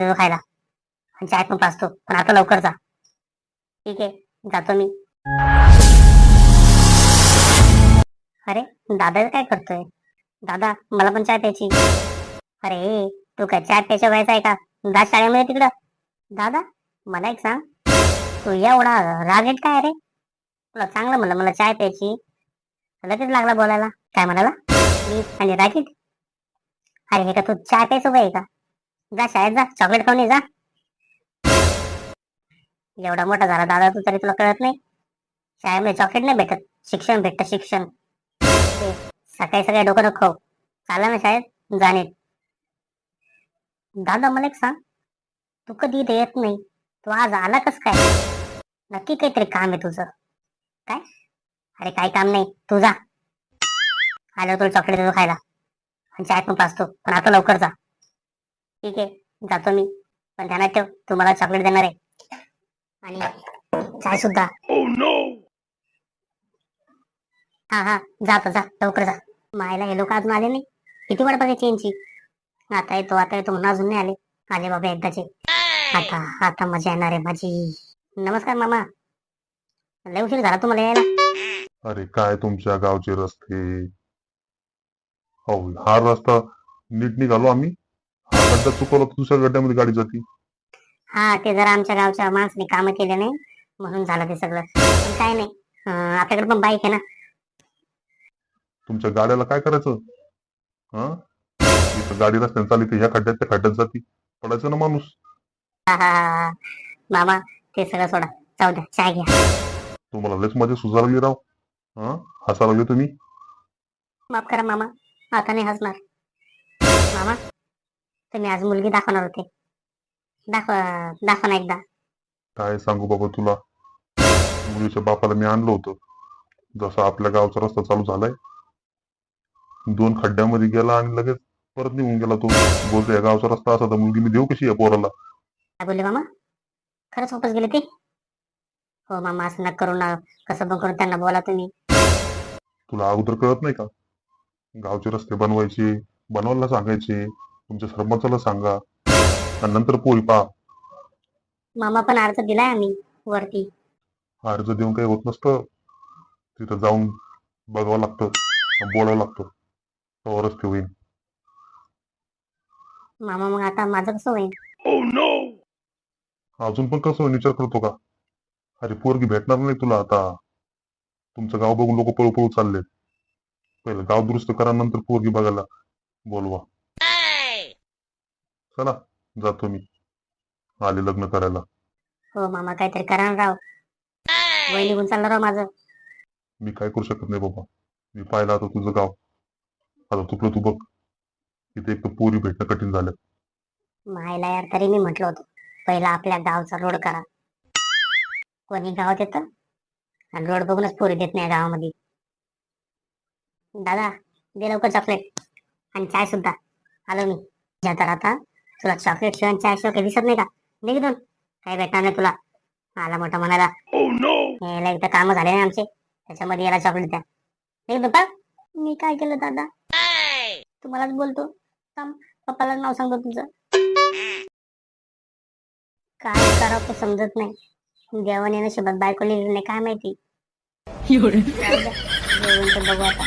खायला आणि चाय पण पाचतो, पण आता लवकर जा. ठीक आहे, जातो मी. अरे दादा काय करतोय? दादा मला पण चाय प्यायची. अरे तू काय चाय प्यायच्या व्हायचा आहे का? जा शाळेमध्ये तिकडं. दादा मला एक सांग, तू एवढा रागेट काय रे? तुला चांगलं म्हणलं मला चाय प्यायची, लगेच लागला बोलायला. काय म्हणाला? मी आणि रागीट? अरे हे का तू चाय प्यायचं वय आहे का? जा शाळेत जा, चॉकलेट खाऊन ये जा. एवढा मोठा झाला दादा तू, तरी तुला कळत नाही? शाळेमध्ये चॉकलेट नाही भेटत, शिक्षण भेटतं, शिक्षण. ते सकाळी सकाळी डोकं नको खाऊ. चाला ना शाळेत जाणे. दादा मला एक सांग, तू कधी इथे येत नाही, तू आज आला कस काय? नक्की काहीतरी काम आहे तुझं. काय? अरे काही काम नाही, तू जा. आल्यावर तुला चॉकलेट देतो खायला आणि चाय पण पाचतो, पण आता लवकर जा. ठीक आहे, जातो मी. पण ध्यानात ठेव, तू मला चॉकलेट देणार आहे आणि चाय सुद्धा. हा हा, जातो जा, लवकर जा. मायला हे लोक अजून आले नाही. किती वाट बघायची यांची? आता येतो म्हणून अजून नाही आले. आले बाबा एकदाचे. आता आता मजा येणार आहे माझी. नमस्कार मामा, लय उशीर झाला तुम्हाला यायला. अरे काय तुमच्या गावचे रस्ते. हो, हा रस्ता नीट निघालो आम्ही. हा खड्डा चुकवला तर दुसऱ्या गड्ड्यामध्ये गाडी जाते. हा ते जरा आमच्या गावच्या माणसाने कामं केले नाही, म्हणून झालं ते सगळं. पण काय नाही, आपल्याकडे पण बाईक आहे ना. तुमच्या गाड्याला काय करायचं? हा, इथं गाडी रस्त्याने चालली ह्या खड्ड्यात त्या खड्ड्यात जाती. पडायचं ना माणूस. हा हा हा. मामा ते सगळं सोडा, जाऊ द्या, चाय घ्या. तुम्हाला लयच मजा सुजा लागली राव. हा, हसा लागले तुम्ही. माफ करा मामा, आता नाही हसणार. मामा तुम्ही आज मुलगी दाखवणार होते, दाखवा दाखवा ना एकदा. काय सांगू बाबा तुला, मुलीच्या बापाला मी आणलं होतं. जसा आपल्या गावचा रस्ता चालू झालाय, 2 खड्ड्यामध्ये गेला आणि लगेच परत निघून गेला तो. बोलतो या गावचा रस्ता असा तर मुलगी मी देऊ कशी या पोराला? काय बोलले मामा? खरंच वापस गेले ते? हो मामा, असं नका करू ना. कसं पण करून त्यांना बोला तुम्ही. तुला अगोदर कळत नाही का? गावचे रस्ते बनवायचे, बनवायला सांगायचे, तुमच्या सरपंचाला सांगा आणि नंतर पोरी पहा. मामा पण अर्ज दिलाय आम्ही वरती. अर्ज देऊन काही होत नसतं. तिथं जाऊन बघावं लागतं, बोलावं लागतं, तेव्हा रस्ते होईल. मामा मग आता माझं कसं होईल? अजून पण कसं होईल विचार करतो का? अरे पोरगी भेटणार नाही तुला आता. तुमचं गाव बघून लोक पळू पळू चाललेत. पहिलं गाव दुरुस्त करा, नंतर पोरगी बघायला बोलवा. चला, जातो मी. आले लग्न करायला. हो मामा, काहीतरी करा ना राव. वय निघून चाललं राव माझं. मी काय करू शकत नाही बाबा. मी पाहिलं आता तुझं गाव. आता तुकडं तू बघ. इथे एक तर पोरी भेटणं कठीण झालं. मायला यार, तरी मी म्हटलं होतं पहिला आपल्या गावचा रोड करा. कोणी गावात येतं आणि रोड बघूनच पोरी देत नाही गावामध्ये. दादा दे लवकर चॉकलेट आणि चाय सुद्धा. आलो मी. ज्या तर आता तुला चॉकलेट शिवाय चाय शिवाय काही दिसत नाही का? निघून काही भेटणार नाही तुला. आला मोठा म्हणाला. याला एकदा काम झाले ना आमचे, त्याच्यामध्ये याला चॉकलेट द्या. निघून पळ. मी काय केलं दादा? तुम्हालाच बोलतो. थांब, पप्पाला नाव सांगतो तुझं. काय करावं ते समजत नाही. देवाने नशिबात बायको लिहिली नाही काय माहिती. जाऊ द्या, जेवण तर बघू आता.